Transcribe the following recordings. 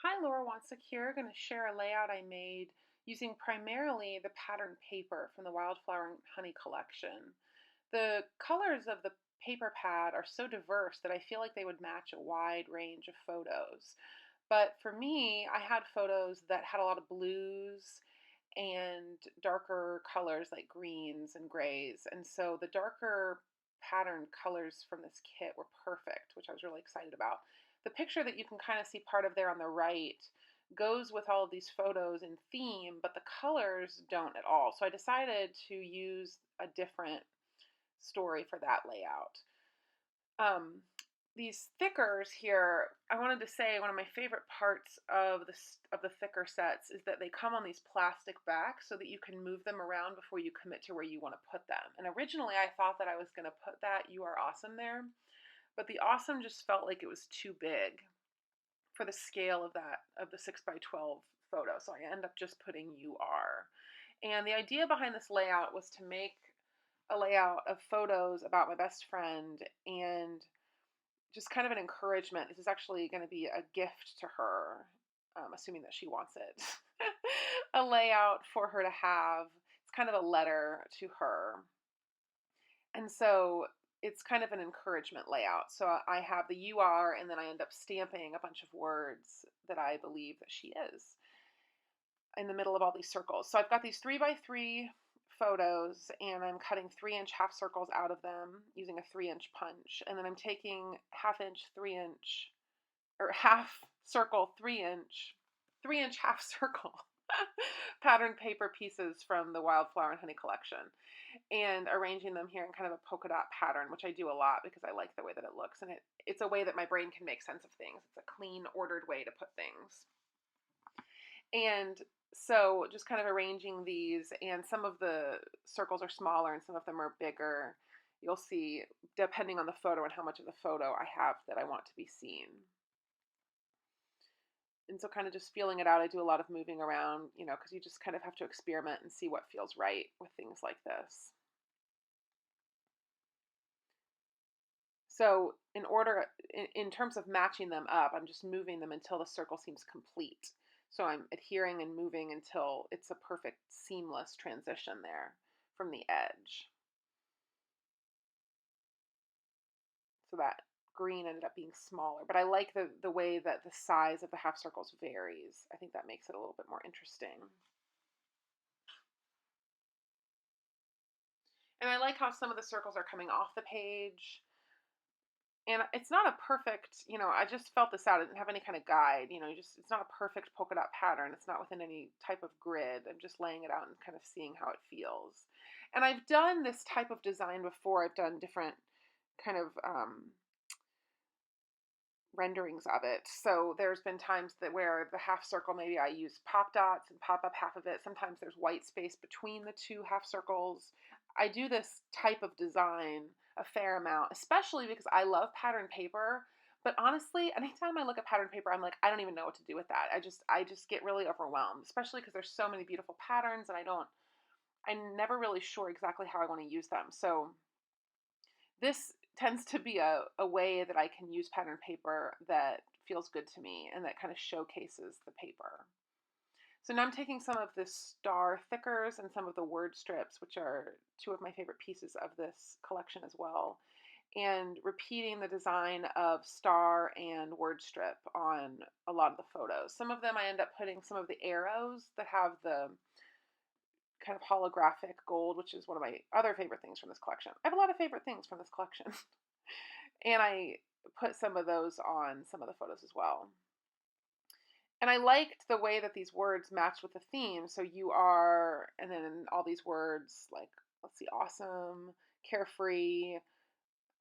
Hi, Laura Wansek here. Going to share a layout I made using primarily the pattern paper from the Wildflower and Honey collection. The colors of the paper pad are so diverse that I feel like they would match a wide range of photos. But for me, I had photos that had a lot of blues and darker colors like greens and grays. And so the darker pattern colors from this kit were perfect, which I was really excited about. The picture that you can kind of see part of there on the right goes with all of these photos in theme, but the colors don't at all. So I decided to use a different story for that layout. Um, these thickers here, I wanted to say one of my favorite parts of the thicker sets is that they come on these plastic backs so that you can move them around before you commit to where you want to put them. And originally I thought that I was going to put that "You Are Awesome" there, but the awesome just felt like it was too big for the scale of the 6 by 12 photo. So I end up just putting "You Are." And the idea behind this layout was to make a layout of photos about my best friend and just kind of an encouragement. This is actually going to be a gift to her, assuming that she wants it. A layout for her to have. It's kind of a letter to her. And so it's kind of an encouragement layout. So I have the "You Are," and then I end up stamping a bunch of words that I believe that she is in the middle of all these circles. So I've got these 3 by 3 photos, and I'm cutting 3-inch half circles out of them using a 3-inch punch. And then I'm taking half-inch, 3-inch, or half circle, 3-inch, 3-inch half circle pattern paper pieces from the Wildflower and Honey collection and arranging them here in kind of a polka dot pattern, which I do a lot because I like the way that it looks. And it's a way that my brain can make sense of things. It's a clean, ordered way to put things. And so just kind of arranging these, and some of the circles are smaller and some of them are bigger. You'll see, depending on the photo and how much of the photo I have that I want to be seen. And so kind of just feeling it out. I do a lot of moving around, because you just kind of have to experiment and see what feels right with things like this. So in terms of matching them up, I'm just moving them until the circle seems complete. So I'm adhering and moving until it's a perfect seamless transition there from the edge. So that green ended up being smaller, but I like the way that the size of the half circles varies. I think that makes it a little bit more interesting. And I like how some of the circles are coming off the page. And it's not a perfect, I just felt this out. I didn't have any kind of guide, it's not a perfect polka dot pattern. It's not within any type of grid. I'm just laying it out and kind of seeing how it feels. And I've done this type of design before. I've done different kind of renderings of it. So there's been times that where the half circle, maybe I use pop dots and pop up half of it. Sometimes there's white space between the two half circles. I do this type of design a fair amount, especially because I love pattern paper. But honestly, anytime I look at pattern paper, I'm like, I don't even know what to do with that. I just get really overwhelmed, especially because there's so many beautiful patterns and I'm never really sure exactly how I want to use them. So this tends to be a way that I can use pattern paper that feels good to me and that kind of showcases the paper. So now I'm taking some of the star thickers and some of the word strips, which are two of my favorite pieces of this collection as well, and repeating the design of star and word strip on a lot of the photos. Some of them I end up putting some of the arrows that have the kind of holographic gold, which is one of my other favorite things from this collection. I have a lot of favorite things from this collection. And I put some of those on some of the photos as well. And I liked the way that these words matched with the theme. So "You Are," and then all these words like, let's see, awesome, carefree,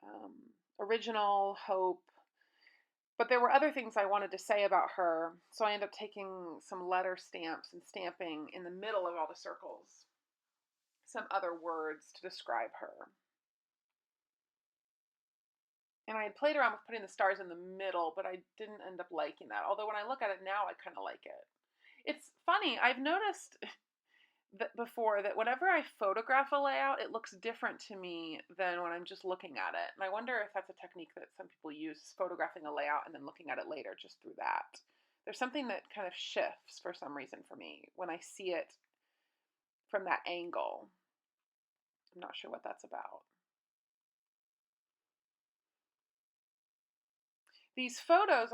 um, original, hope. But there were other things I wanted to say about her. So I ended up taking some letter stamps and stamping in the middle of all the circles some other words to describe her. And I had played around with putting the stars in the middle, but I didn't end up liking that. Although when I look at it now, I kind of like it. It's funny, I've noticed that before that whenever I photograph a layout, it looks different to me than when I'm just looking at it. And I wonder if that's a technique that some people use, photographing a layout and then looking at it later just through that. There's something that kind of shifts for some reason for me when I see it from that angle. I'm not sure what that's about. These photos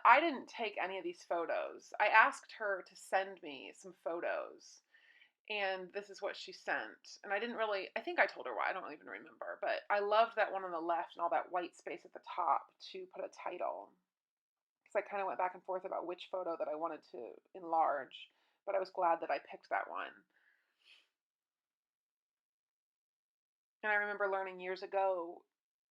I didn't take any of these photos. I asked her to send me some photos, and this is what she sent. And I think I told her why, I don't even remember, but I loved that one on the left and all that white space at the top to put a title. Because I kind of went back and forth about which photo that I wanted to enlarge, but I was glad that I picked that one. And I remember learning years ago,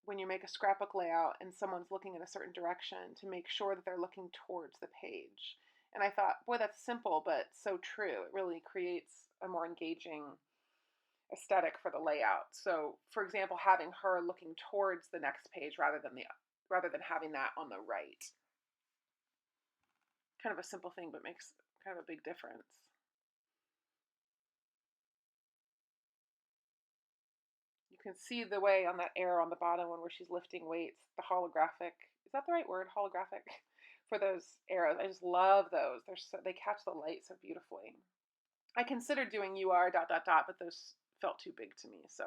when you make a scrapbook layout and someone's looking in a certain direction, to make sure that they're looking towards the page. And I thought, boy, that's simple, but so true. It really creates a more engaging aesthetic for the layout. So, for example, having her looking towards the next page rather than having that on the right. Kind of a simple thing, but makes kind of a big difference. You can see the way on that arrow on the bottom one where she's lifting weights, the holographic, is that the right word, holographic, for those arrows. I just love those. They catch the light so beautifully. I considered doing UR ... but those felt too big to me. So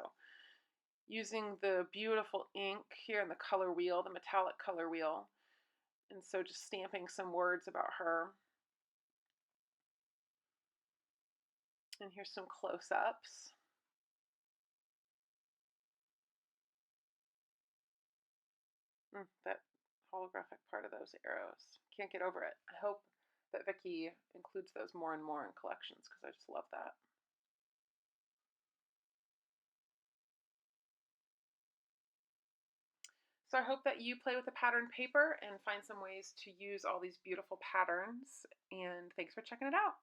using the beautiful ink here in the color wheel, the metallic color wheel, and so just stamping some words about her. And here's some close-ups. That holographic part of those arrows. Can't get over it. I hope that Vicki includes those more and more in collections because I just love that. So I hope that you play with the pattern paper and find some ways to use all these beautiful patterns. And thanks for checking it out.